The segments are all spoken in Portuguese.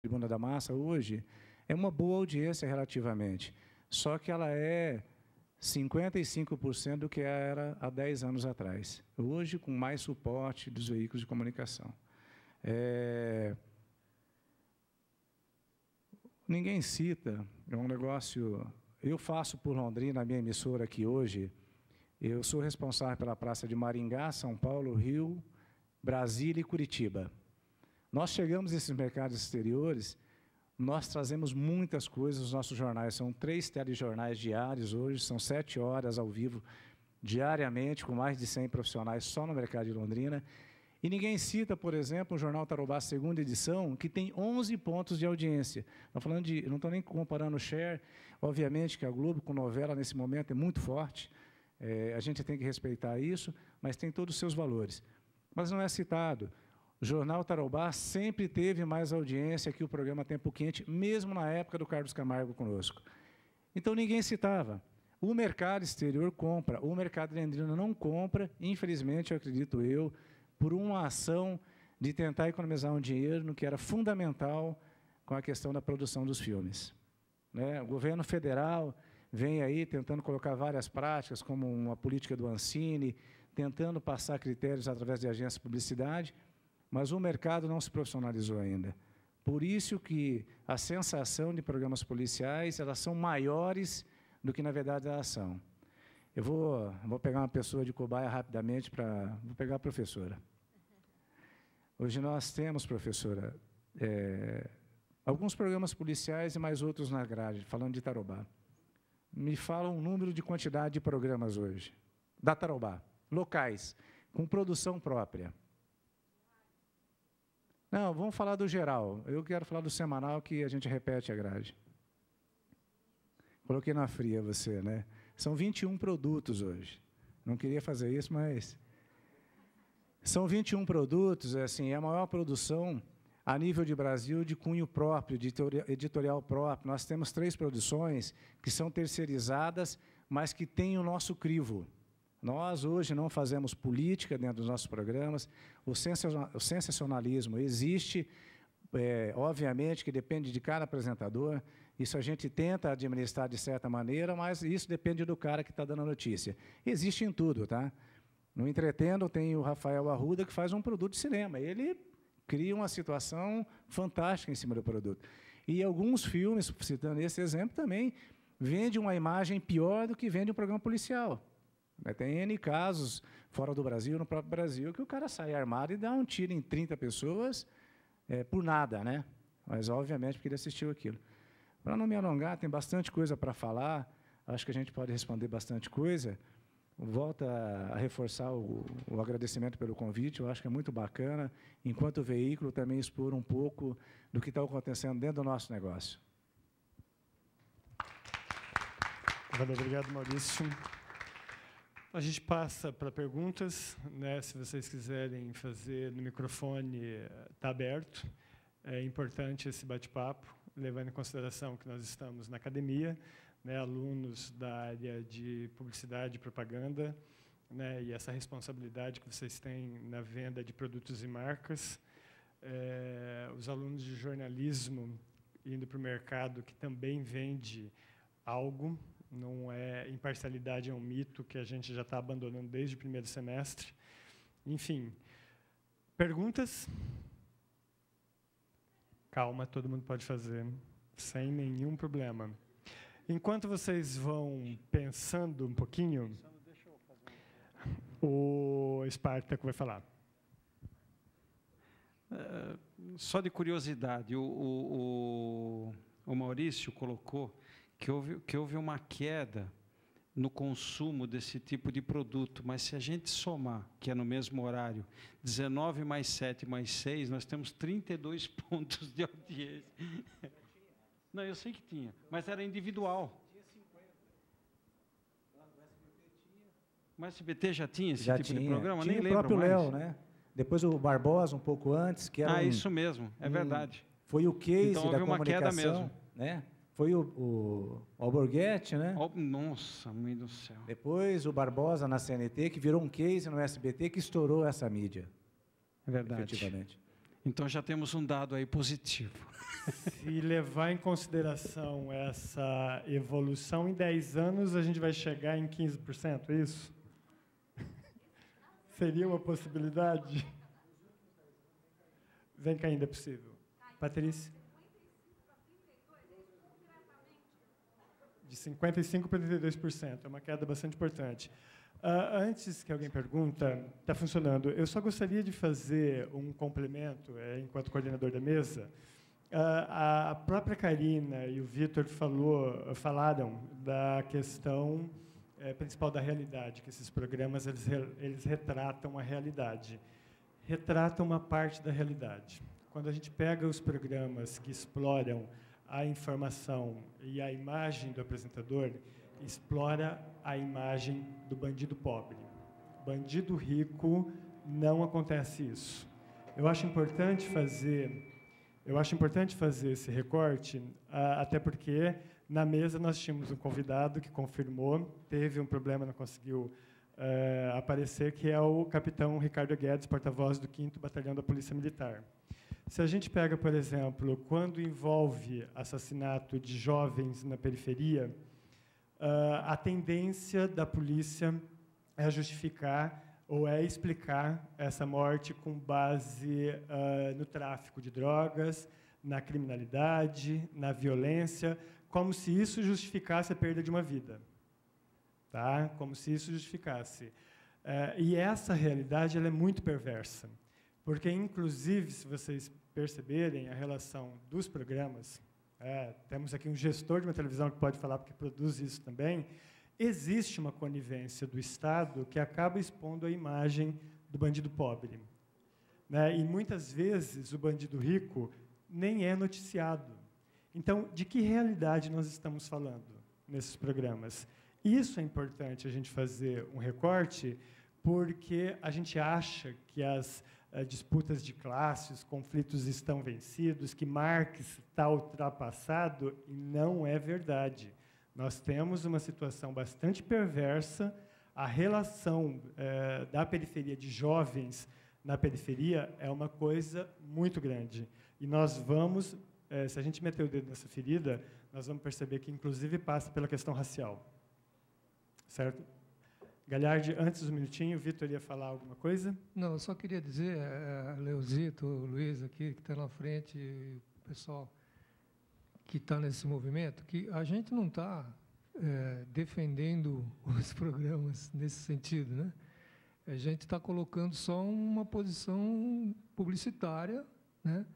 Tribuna da Massa hoje é uma boa audiência relativamente, só que ela é 55% do que era há 10 anos atrás. Hoje, com mais suporte dos veículos de comunicação. Ninguém cita, é um negócio... Eu faço por Londrina, a minha emissora aqui hoje, eu sou responsável pela praça de Maringá, São Paulo, Rio, Brasília e Curitiba. Nós chegamos nesses mercados exteriores, nós trazemos muitas coisas, os nossos jornais são 3 telejornais diários hoje, são 7 horas ao vivo diariamente, com mais de 100 profissionais só no mercado de Londrina. E ninguém cita, por exemplo, o Jornal Tarobá, segunda edição, que tem 11 pontos de audiência. Não estou nem comparando o share, obviamente que a Globo, com novela, nesse momento, é muito forte, a gente tem que respeitar isso, mas tem todos os seus valores. Mas não é citado. O Jornal Tarobá sempre teve mais audiência que o programa Tempo Quente, mesmo na época do Carlos Camargo conosco. Então, ninguém citava. O mercado exterior compra, o mercado londrino não compra, infelizmente, eu acredito eu, por uma ação de tentar economizar um dinheiro no que era fundamental com a questão da produção dos filmes. O governo federal vem aí tentando colocar várias práticas, como uma política do Ancine, tentando passar critérios através de agências de publicidade, mas o mercado não se profissionalizou ainda. Por isso que a sensação de programas policiais, elas são maiores do que, na verdade, elas são. Eu vou pegar uma pessoa de cobaia rapidamente vou pegar a professora. Hoje nós temos, professora, alguns programas policiais e mais outros na grade, falando de Tarobá. Me fala um número de quantidade de programas hoje, da Tarobá, locais, com produção própria. Não, vamos falar do geral. Eu quero falar do semanal, que a gente repete a grade. Coloquei na fria você, né? São 21 produtos hoje. Não queria fazer isso, mas... São 21 produtos, assim, é a maior produção a nível de Brasil de cunho próprio, de editorial próprio. Nós temos 3 produções que são terceirizadas, mas que têm o nosso crivo. Nós, hoje, não fazemos política dentro dos nossos programas. O sensacionalismo existe, obviamente, que depende de cada apresentador. Isso a gente tenta administrar de certa maneira, mas isso depende do cara que está dando a notícia. Existe em tudo, tá? No Entretendo, tem o Rafael Arruda, que faz um produto de cinema. Ele cria uma situação fantástica em cima do produto. E alguns filmes, citando esse exemplo, também vende uma imagem pior do que vende um programa policial. Tem N casos fora do Brasil, no próprio Brasil, que o cara sai armado e dá um tiro em 30 pessoas por nada, né? Mas, obviamente, porque ele assistiu aquilo. Para não me alongar, tem bastante coisa para falar, acho que a gente pode responder bastante coisa. Volto a reforçar o agradecimento pelo convite, eu acho que é muito bacana, enquanto veículo, também expor um pouco do que está acontecendo dentro do nosso negócio. Valeu, obrigado, Maurício. A gente passa para perguntas, né? Se vocês quiserem fazer no microfone, está aberto. É importante esse bate-papo, levando em consideração que nós estamos na academia, né? Alunos da área de publicidade e propaganda, né? E essa responsabilidade que vocês têm na venda de produtos e marcas. Os alunos de jornalismo indo para o mercado que também vende algo. Não é imparcialidade, é um mito que a gente já está abandonando desde o primeiro semestre. Enfim, perguntas? Calma, todo mundo pode fazer, sem nenhum problema. Enquanto vocês vão pensando um pouquinho, o Espartaco vai falar. Só de curiosidade, o Maurício colocou que houve uma queda no consumo desse tipo de produto, mas se a gente somar, que é no mesmo horário, 19 mais 7 mais 6, nós temos 32 pontos de audiência. Não, eu sei que tinha, mas era individual. Mas o SBT já tinha esse tipo de programa? Tinha Nem o lembro próprio mais. Léo, né? Depois o Barbosa, um pouco antes, que era isso mesmo, é verdade. Foi o case então, da houve uma queda comunicação, mesmo. Né? Foi o Alborguete, né? Nossa, mãe do céu. Depois o Barbosa na CNT, que virou um case no SBT, que estourou essa mídia. É verdade. Efetivamente. Então, já temos um dado aí positivo. Se levar em consideração essa evolução, em 10 anos a gente vai chegar em 15%, é isso? Seria uma possibilidade? Vem cá, ainda é possível. Patrícia? De 55% para 32%, é uma queda bastante importante. Antes que alguém pergunta, está funcionando. Eu só gostaria de fazer um complemento, enquanto coordenador da mesa. A própria Karina e o Vitor falaram da questão principal da realidade, que esses programas eles retratam a realidade. Retratam uma parte da realidade. Quando a gente pega os programas que exploram a informação e a imagem do apresentador, explora a imagem do bandido pobre. Bandido rico, não acontece isso. Eu acho importante fazer esse recorte, até porque na mesa nós tínhamos um convidado que confirmou, teve um problema, não conseguiu aparecer, que é o capitão Ricardo Guedes, porta-voz do 5º Batalhão da Polícia Militar. Se a gente pega, por exemplo, quando envolve assassinato de jovens na periferia, a tendência da polícia é justificar ou é explicar essa morte com base no tráfico de drogas, na criminalidade, na violência, como se isso justificasse a perda de uma vida. Tá? Como se isso justificasse. E essa realidade ela é muito perversa, porque, inclusive, se vocês perceberem a relação dos programas, temos aqui um gestor de uma televisão que pode falar porque produz isso também, existe uma conivência do Estado que acaba expondo a imagem do bandido pobre. Né? E, muitas vezes, o bandido rico nem é noticiado. Então, de que realidade nós estamos falando nesses programas? Isso é importante a gente fazer um recorte, porque a gente acha que as disputas de classes, conflitos estão vencidos, que Marx está ultrapassado, e não é verdade. Nós temos uma situação bastante perversa, a relação da periferia, de jovens na periferia, é uma coisa muito grande. E nós vamos, se a gente meter o dedo nessa ferida, nós vamos perceber que, inclusive, passa pela questão racial. Certo? Galhardi, antes um minutinho, o Vitor ia falar alguma coisa? Não, eu só queria dizer, Leozito, o Luiz aqui, que está na frente, o pessoal que está nesse movimento, que a gente não está defendendo os programas nesse sentido, né? A gente está colocando só uma posição publicitária, né?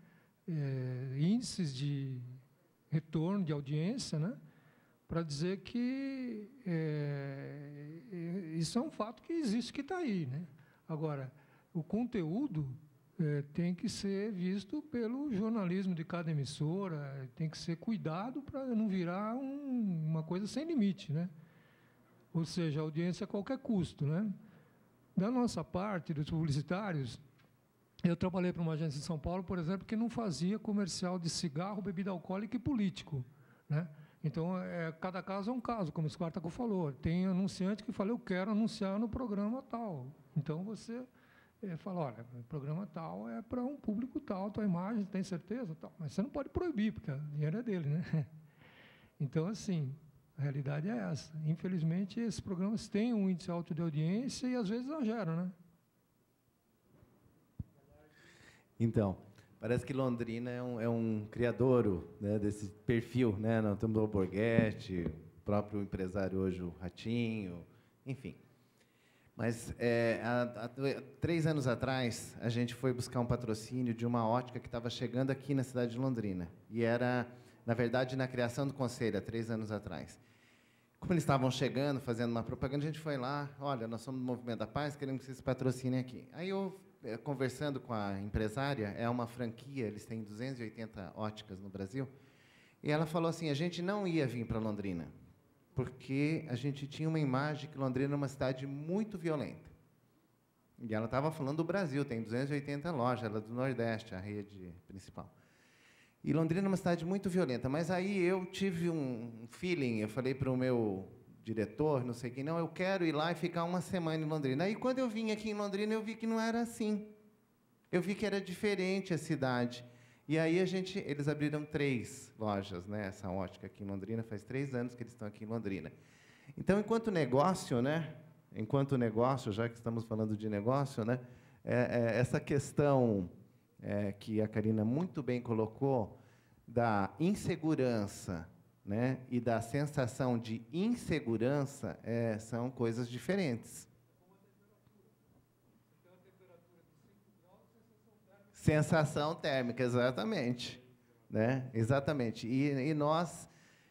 Índices de retorno de audiência, né? Para dizer que isso é um fato que existe, que está aí, né? Agora, o conteúdo tem que ser visto pelo jornalismo de cada emissora, tem que ser cuidado para não virar uma coisa sem limite, né? Ou seja, a audiência a qualquer custo, né? Da nossa parte, dos publicitários, eu trabalhei para uma agência em São Paulo, por exemplo, que não fazia comercial de cigarro, bebida alcoólica e político, né? Então, cada caso é um caso, como o Espartaco falou. Tem anunciante que fala, eu quero anunciar no programa tal. Então, você fala, olha, o programa tal é para um público tal, tua imagem, tem certeza? Tal. Mas você não pode proibir, porque o dinheiro é dele, né? Então, assim, a realidade é essa. Infelizmente, esses programas têm um índice alto de audiência e, às vezes, exageram, né? Então, parece que Londrina é um criadouro, né, desse perfil, né? Nós temos o Alborguete, o próprio empresário hoje, o Ratinho, enfim. Mas, há 3 anos atrás, a gente foi buscar um patrocínio de uma ótica que estava chegando aqui na cidade de Londrina. E era, na verdade, na criação do conselho, há 3 anos atrás. Como eles estavam chegando, fazendo uma propaganda, a gente foi lá, olha, nós somos do Movimento da Paz, queremos que vocês patrocinem aqui. Aí eu, conversando com a empresária, é uma franquia, eles têm 280 óticas no Brasil, e ela falou assim, a gente não ia vir para Londrina, porque a gente tinha uma imagem que Londrina é uma cidade muito violenta. E ela estava falando do Brasil, tem 280 lojas, ela é do Nordeste, a rede principal. E Londrina é uma cidade muito violenta, mas aí eu tive um feeling, eu falei para o meu diretor, não sei quem, não, eu quero ir lá e ficar uma semana em Londrina. Aí, quando eu vim aqui em Londrina, eu vi que não era assim. eu vi que era diferente a cidade. E aí eles abriram 3 lojas, né? Essa ótica aqui em Londrina, faz 3 anos que eles estão aqui em Londrina. Então, enquanto negócio, né? Enquanto negócio, já que estamos falando de negócio, né? Essa questão que a Karina muito bem colocou da insegurança, né? E da sensação de insegurança são coisas diferentes. Sensação térmica, exatamente, né? Exatamente. E nós,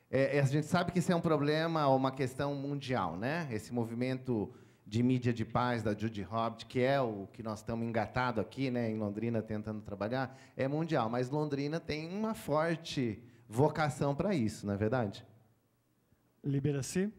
a gente sabe que isso é um problema, uma questão mundial, né? Esse movimento de mídia de paz da Judy Hobbs, que é o que nós estamos engatados aqui, né, em Londrina, tentando trabalhar, é mundial. Mas Londrina tem uma forte vocação para isso, não é verdade? Liberaci.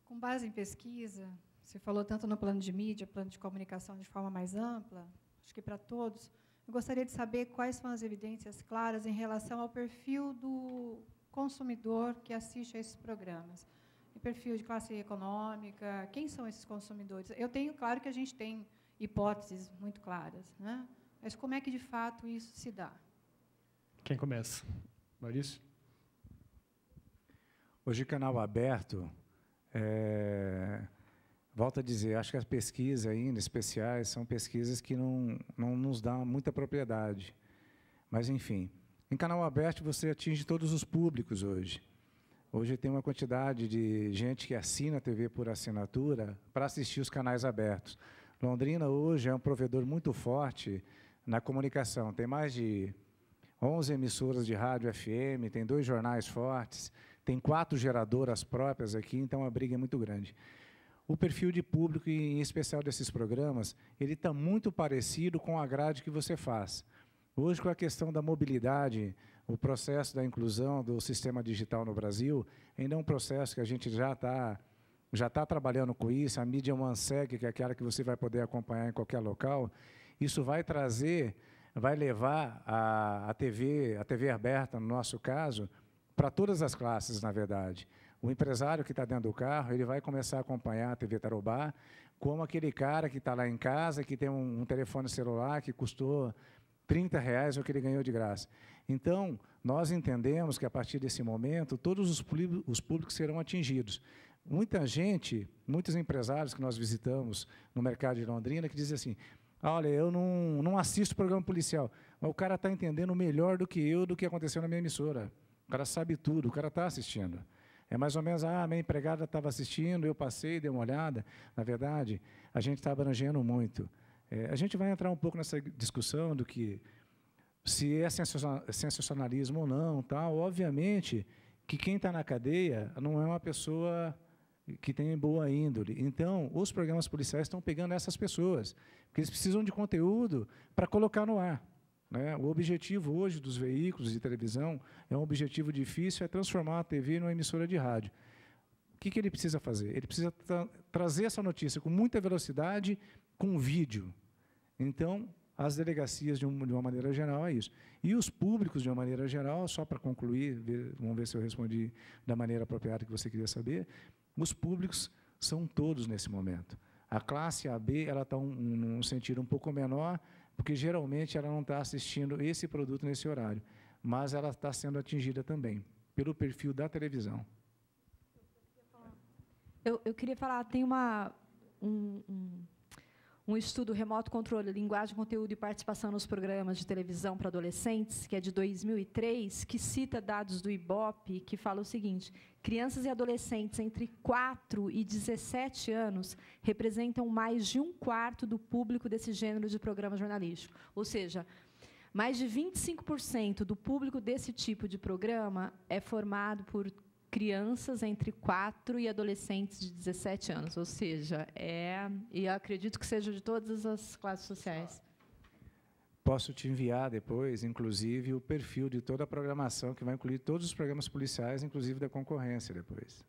Com base em pesquisa, você falou tanto no plano de mídia, plano de comunicação de forma mais ampla, acho que para todos, eu gostaria de saber quais são as evidências claras em relação ao perfil do consumidor que assiste a esses programas. E perfil de classe econômica, quem são esses consumidores? Eu tenho, claro que a gente tem hipóteses muito claras, né? Mas como é que, de fato, isso se dá? Quem começa? Maurício? Hoje, canal aberto, volto a dizer, acho que as pesquisas ainda especiais são pesquisas que não nos dão muita propriedade. Mas, enfim, em canal aberto você atinge todos os públicos hoje. Hoje tem uma quantidade de gente que assina a TV por assinatura para assistir os canais abertos. Londrina hoje é um provedor muito forte na comunicação. Tem mais de 11 emissoras de rádio FM, tem 2 jornais fortes, tem 4 geradoras próprias aqui, então a briga é muito grande. O perfil de público, em especial desses programas, ele está muito parecido com a grade que você faz. Hoje, com a questão da mobilidade, o processo da inclusão do sistema digital no Brasil, ainda é um processo que a gente já está trabalhando com isso, a mídia OneSeg, que é aquela que você vai poder acompanhar em qualquer local, isso vai levar a TV aberta, no nosso caso, para todas as classes, na verdade. O empresário que está dentro do carro, ele vai começar a acompanhar a TV Tarobá, como aquele cara que está lá em casa, que tem um telefone celular que custou R$30, o que ele ganhou de graça. Então, nós entendemos que, a partir desse momento, todos os públicos serão atingidos. Muita gente, muitos empresários que nós visitamos no mercado de Londrina, que dizem assim, olha, eu não assisto programa policial, mas o cara está entendendo melhor do que eu do que aconteceu na minha emissora. O cara sabe tudo, o cara está assistindo. É mais ou menos, minha empregada estava assistindo, eu passei, dei uma olhada. Na verdade, a gente está abrangendo muito. A gente vai entrar um pouco nessa discussão do que se é sensacionalismo ou não, tal. Obviamente que quem está na cadeia não é uma pessoa que tem boa índole. Então, os programas policiais estão pegando essas pessoas, porque eles precisam de conteúdo para colocar no ar, né? O objetivo hoje dos veículos de televisão é um objetivo difícil, é transformar a TV numa emissora de rádio. O que ele precisa fazer? Ele precisa trazer essa notícia com muita velocidade, com vídeo. Então, as delegacias, de uma maneira geral, é isso. E os públicos, de uma maneira geral, só para concluir, vamos ver se eu respondi da maneira apropriada que você queria saber, os públicos são todos nesse momento. A classe AB está num sentido um pouco menor, porque geralmente ela não está assistindo esse produto nesse horário, mas ela está sendo atingida também pelo perfil da televisão. Eu queria falar, tem um estudo remoto controle, linguagem, conteúdo e participação nos programas de televisão para adolescentes, que é de 2003, que cita dados do IBOP, que fala o seguinte, crianças e adolescentes entre 4 e 17 anos representam mais de 1/4 do público desse gênero de programa jornalístico. Ou seja, mais de 25% do público desse tipo de programa é formado por crianças entre 4 e adolescentes de 17 anos, ou seja, e acredito que seja de todas as classes sociais. Posso te enviar depois, inclusive, o perfil de toda a programação, que vai incluir todos os programas policiais, inclusive da concorrência depois.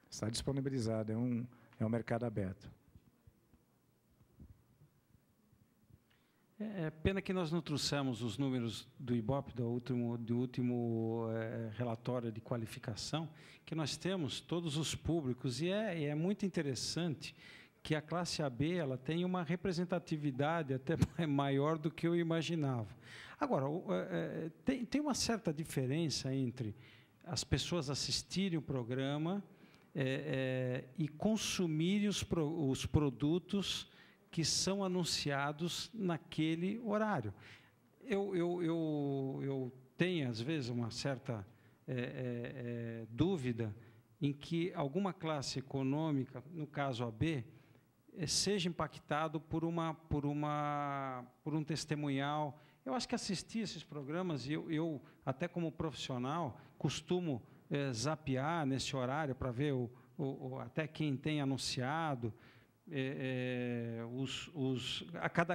Está disponibilizado, é um mercado aberto. É pena que nós não trouxemos os números do IBOP, do último relatório de qualificação, que nós temos todos os públicos, e é muito interessante que a classe AB ela tem uma representatividade até maior do que eu imaginava. Agora, tem uma certa diferença entre as pessoas assistirem o programa e consumirem os produtos que são anunciados naquele horário. Eu tenho, às vezes, uma certa dúvida em que alguma classe econômica, no caso AB, seja impactado por um testemunhal. Eu acho que assistir esses programas, eu até como profissional, costumo zapear nesse horário para ver até quem tem anunciado.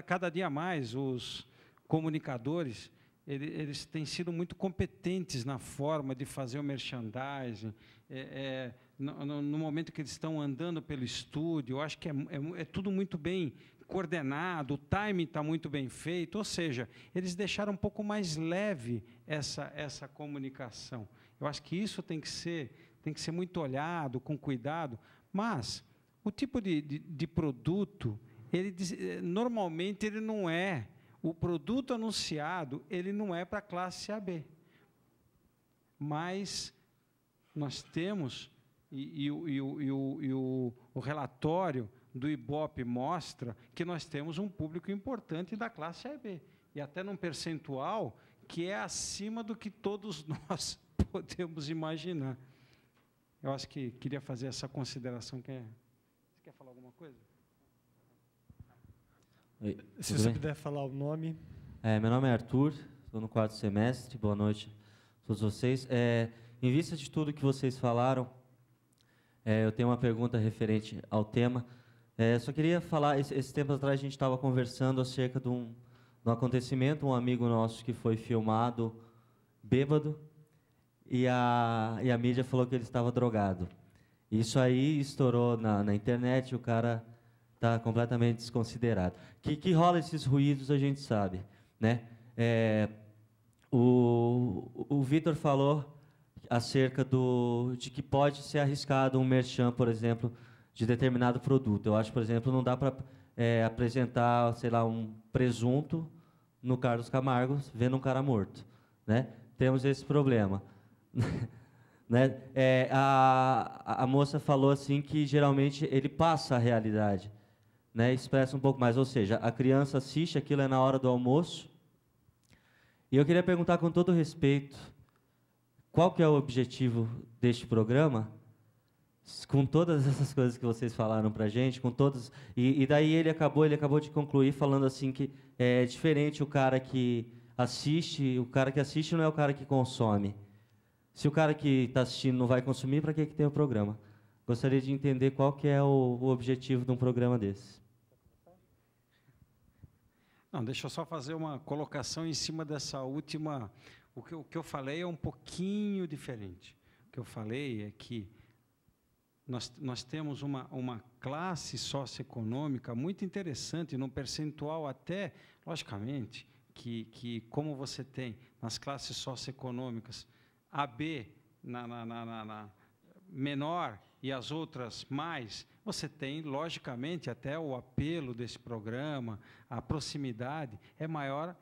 Cada dia mais, os comunicadores eles têm sido muito competentes na forma de fazer o merchandising. No momento que eles estão andando pelo estúdio, eu acho que é tudo muito bem coordenado, o timing está muito bem feito, ou seja, eles deixaram um pouco mais leve essa comunicação. Eu acho que isso tem que ser muito olhado, com cuidado, mas o tipo de produto, normalmente ele não é, o produto anunciado, ele não é para a classe AB. Mas nós temos, o relatório do IBOP mostra que nós temos um público importante da classe AB, e até num percentual que é acima do que todos nós podemos imaginar. Eu acho que queria fazer essa consideração. Você quer falar alguma coisa? Oi, se você puder falar o nome. Meu nome é Arthur, estou no 4º semestre. Boa noite a todos vocês. Em vista de tudo que vocês falaram, eu tenho uma pergunta referente ao tema. Só queria falar, esse tempo atrás a gente estava conversando acerca de um acontecimento, um amigo nosso que foi filmado bêbado, e a mídia falou que ele estava drogado. Isso aí estourou na internet, o cara está completamente desconsiderado. Que rola esses ruídos, a gente sabe, né? O Vitor falou acerca de que pode ser arriscado um merchan, por exemplo, de determinado produto. Eu acho, por exemplo, não dá para apresentar, sei lá, um presunto no Carlos Camargo vendo um cara morto, né? Temos esse problema. Né? A moça falou assim que geralmente ele passa a realidade, né? Expressa um pouco mais, ou seja, a criança assiste, aquilo é na hora do almoço. E eu queria perguntar com todo respeito, qual que é o objetivo deste programa? Com todas essas coisas que vocês falaram para a gente, com todas, e daí ele acabou de concluir falando assim que é diferente o cara que assiste não é o cara que consome. Se o cara que está assistindo não vai consumir, para que tem o programa? Gostaria de entender qual que é o objetivo de um programa desse. Não, deixa eu só fazer uma colocação em cima dessa última. O que eu falei é um pouquinho diferente. O que eu falei é que nós temos uma classe socioeconômica muito interessante, num percentual até, logicamente, que como você tem nas classes socioeconômicas, AB na menor e as outras mais, você tem, logicamente, até o apelo desse programa, a proximidade é maior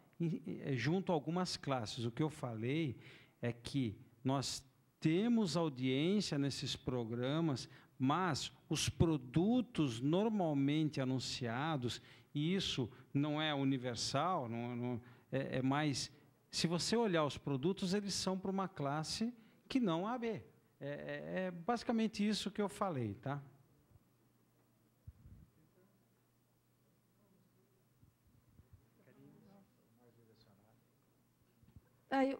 junto a algumas classes. O que eu falei é que nós temos audiência nesses programas, mas os produtos normalmente anunciados, e isso não é universal, é mais... Se você olhar os produtos, eles são para uma classe que não AB. É basicamente isso que eu falei, tá?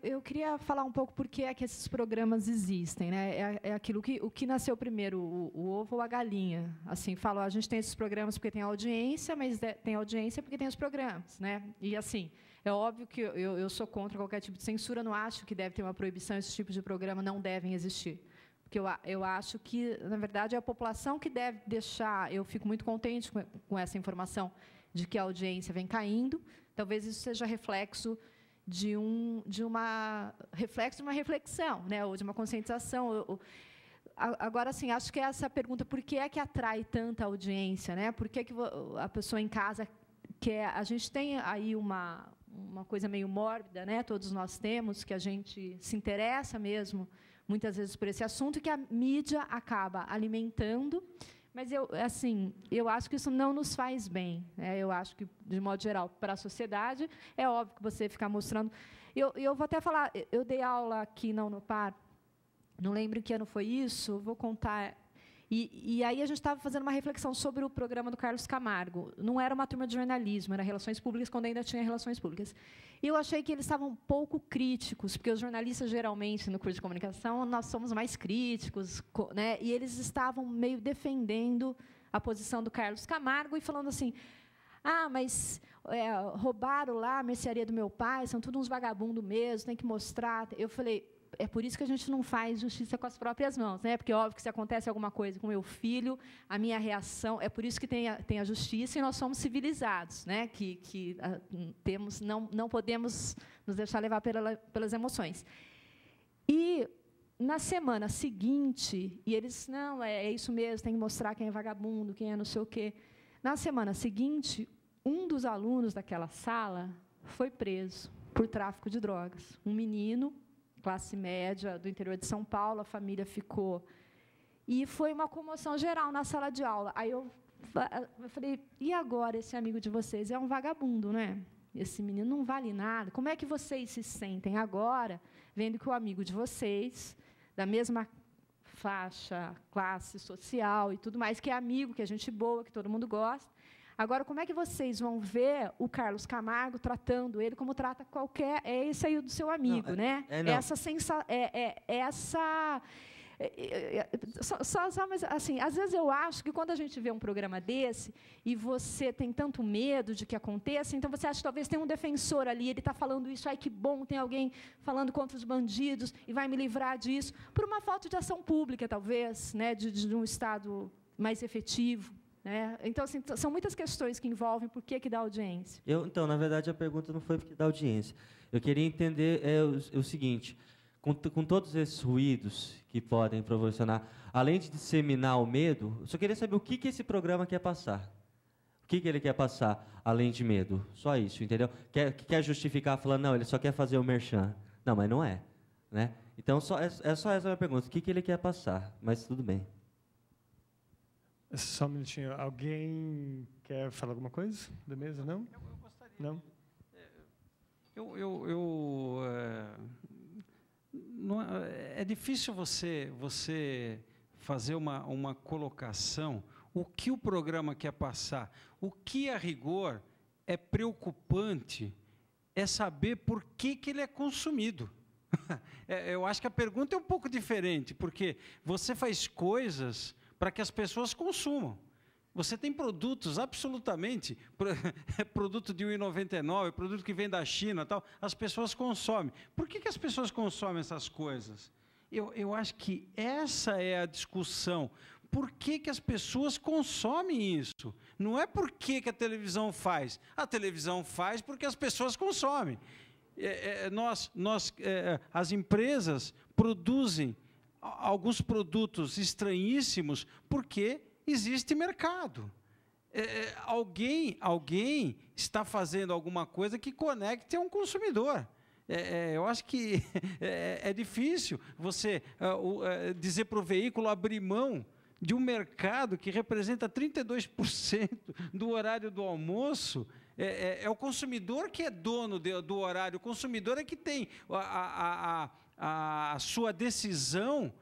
Eu queria falar um pouco por que é que esses programas existem, né? Aquilo o que nasceu primeiro, o ovo ou a galinha? Assim, falam, a gente tem esses programas porque tem audiência, mas tem audiência porque tem os programas, né? E assim, é óbvio que eu sou contra qualquer tipo de censura, não acho que deve ter uma proibição, esses tipos de programa não devem existir. Porque eu acho que, na verdade, é a população que deve deixar... Eu fico muito contente com essa informação de que a audiência vem caindo. Talvez isso seja reflexo de uma reflexão, né, ou de uma conscientização. Agora, assim, acho que essa pergunta, por que é que atrai tanta audiência, né? Por que a pessoa em casa quer? A gente tem aí uma coisa meio mórbida, né? Todos nós temos, que a gente se interessa mesmo, muitas vezes, por esse assunto, que a mídia acaba alimentando. Mas eu acho que isso não nos faz bem, né? Eu acho que, de modo geral, para a sociedade, é óbvio que você ficar mostrando. Eu vou até falar, eu dei aula aqui na Unopar, não lembro em que ano foi isso, vou contar. E aí a gente estava fazendo uma reflexão sobre o programa do Carlos Camargo. Não era uma turma de jornalismo, era relações públicas, quando ainda tinha relações públicas. E eu achei que eles estavam um pouco críticos, porque os jornalistas, geralmente, no curso de comunicação, nós somos mais críticos, né? E eles estavam meio defendendo a posição do Carlos Camargo e falando assim: mas roubaram lá a mercearia do meu pai, são todos uns vagabundos mesmo, tem que mostrar. Eu falei, é por isso que a gente não faz justiça com as próprias mãos, né? Porque, óbvio, que se acontece alguma coisa com meu filho, a minha reação... É por isso que tem a justiça e nós somos civilizados, né? Não podemos nos deixar levar pelas emoções. E, na semana seguinte, e eles, não, é isso mesmo, tem que mostrar quem é vagabundo, quem é não sei o quê. Na semana seguinte, um dos alunos daquela sala foi preso por tráfico de drogas. Um menino, classe média, do interior de São Paulo, a família ficou... E foi uma comoção geral na sala de aula. Aí eu falei, e agora esse amigo de vocês? É um vagabundo, né? Esse menino não vale nada. Como é que vocês se sentem agora, vendo que o amigo de vocês, da mesma faixa, classe social e tudo mais, que é amigo, que é gente boa, que todo mundo gosta, agora, como é que vocês vão ver o Carlos Camargo tratando ele como trata qualquer... É esse aí do seu amigo, não, né? Mas, assim, às vezes eu acho que quando a gente vê um programa desse e você tem tanto medo de que aconteça, então você acha que talvez tem um defensor ali, ele está falando isso, ai, que bom, tem alguém falando contra os bandidos e vai me livrar disso, por uma falta de ação pública, talvez, né, de um Estado mais efetivo. Então, assim, são muitas questões que envolvem por que dá audiência. Então, na verdade, a pergunta não foi por que dá audiência. Eu queria entender o seguinte, com todos esses ruídos que podem proporcionar, além de disseminar o medo, eu só queria saber o que esse programa quer passar. O que ele quer passar, além de medo? Só isso, entendeu? Quer justificar, falando, não, ele só quer fazer o merchan. Não, mas não é. Né? Então, só essa a minha pergunta. O que ele quer passar? Mas tudo bem. Só um minutinho. Alguém quer falar alguma coisa da mesa? Não? Eu gostaria. Não? É difícil você fazer uma colocação. O que o programa quer passar? O que, a rigor, é preocupante é saber por que ele é consumido. Eu acho que a pergunta é um pouco diferente, porque você faz coisas para que as pessoas consumam. Você tem produtos absolutamente, produto de R$ 1,99, produto que vem da China, tal, as pessoas consomem. Por que as pessoas consomem essas coisas? Eu acho que essa é a discussão. Por que as pessoas consomem isso? Não é por que a televisão faz. A televisão faz porque as pessoas consomem. As empresas produzem alguns produtos estranhíssimos porque existe mercado. Alguém está fazendo alguma coisa que conecte a um consumidor. Eu acho que é difícil você dizer para o veículo abrir mão de um mercado que representa 32% do horário do almoço. É o consumidor que é dono do horário, o consumidor é que tem a sua decisão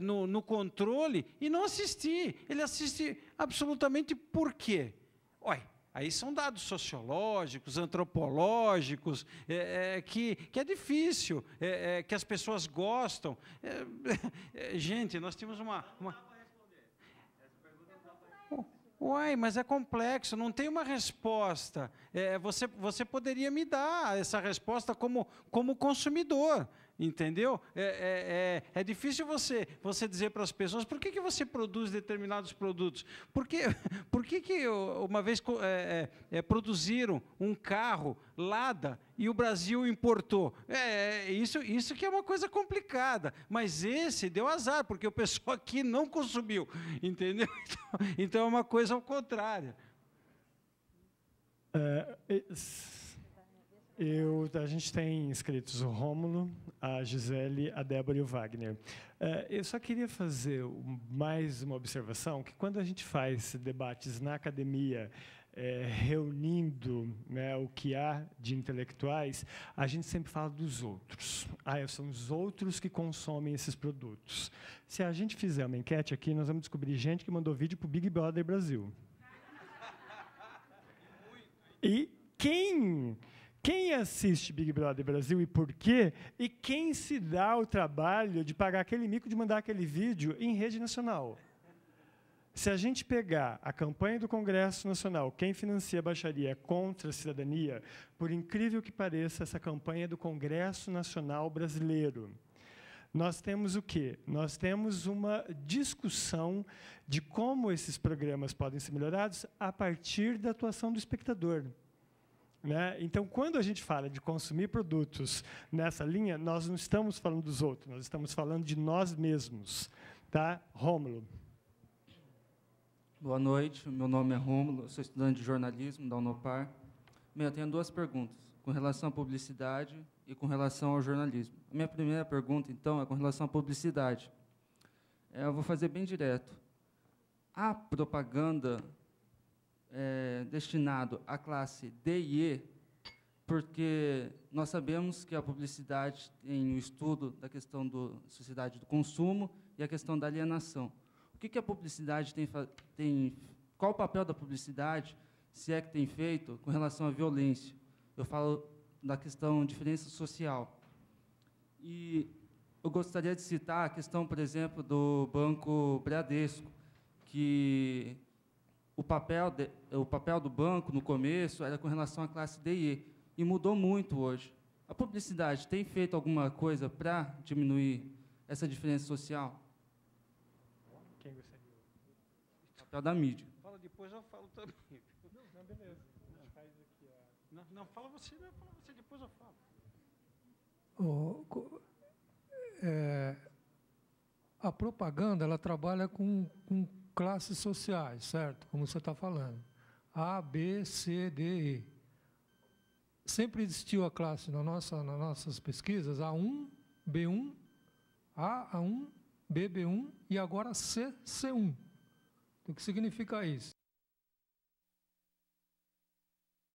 no controle e não assistir. Ele assiste absolutamente por quê? Aí são dados sociológicos, antropológicos, que é difícil, que as pessoas gostam. Gente, nós temos uma... mas é complexo, não tem uma resposta. Você poderia me dar essa resposta como consumidor. entendeu? É difícil você dizer para as pessoas por que você produz determinados produtos. Por que uma vez produziram um carro Lada e o Brasil importou? Isso que é uma coisa complicada. Mas esse deu azar, porque o pessoal aqui não consumiu, entendeu? Então é uma coisa ao contrário. A gente tem inscritos o Rômulo, a Gisele, a Débora e o Wagner. Eu só queria fazer mais uma observação, que quando a gente faz debates na academia, reunindo, né, o que há de intelectuais, a gente sempre fala dos outros. São os outros que consomem esses produtos. Se a gente fizer uma enquete aqui, nós vamos descobrir gente que mandou vídeo para o Big Brother Brasil. E quem assiste Big Brother Brasil e por quê? E quem se dá o trabalho de pagar aquele mico de mandar aquele vídeo em rede nacional? Se a gente pegar a campanha do Congresso Nacional, quem financia a baixaria é contra a cidadania, por incrível que pareça, essa campanha é do Congresso Nacional Brasileiro. Nós temos o quê? Nós temos uma discussão de como esses programas podem ser melhorados a partir da atuação do espectador. Né? Então, quando a gente fala de consumir produtos nessa linha, nós não estamos falando dos outros, nós estamos falando de nós mesmos. Tá? Rômulo. Boa noite, meu nome é Rômulo, sou estudante de jornalismo da Unopar. Eu tenho duas perguntas, com relação à publicidade e com relação ao jornalismo. A minha primeira pergunta, então, é com relação à publicidade. Eu vou fazer bem direto. A propaganda destinado à classe D e E, porque nós sabemos que a publicidade tem o estudo da questão da sociedade do consumo e a questão da alienação. O que a publicidade tem qual o papel da publicidade, se é que tem feito, com relação à violência? Eu falo da questão de diferença social. E eu gostaria de citar a questão, por exemplo, do Banco Bradesco, que o papel do banco, no começo, era com relação à classe D e E, e mudou muito hoje. A publicidade tem feito alguma coisa para diminuir essa diferença social? Quem gostaria? O papel da mídia. Fala depois, eu falo também. Não, beleza. Faz aqui não, fala você, depois eu falo. A propaganda, ela trabalha com classes sociais, certo? Como você está falando. A, B, C, D, E. Sempre existiu a classe nas nossas pesquisas, A1, B1, A1, B, B1 e agora C, C1. O que significa isso?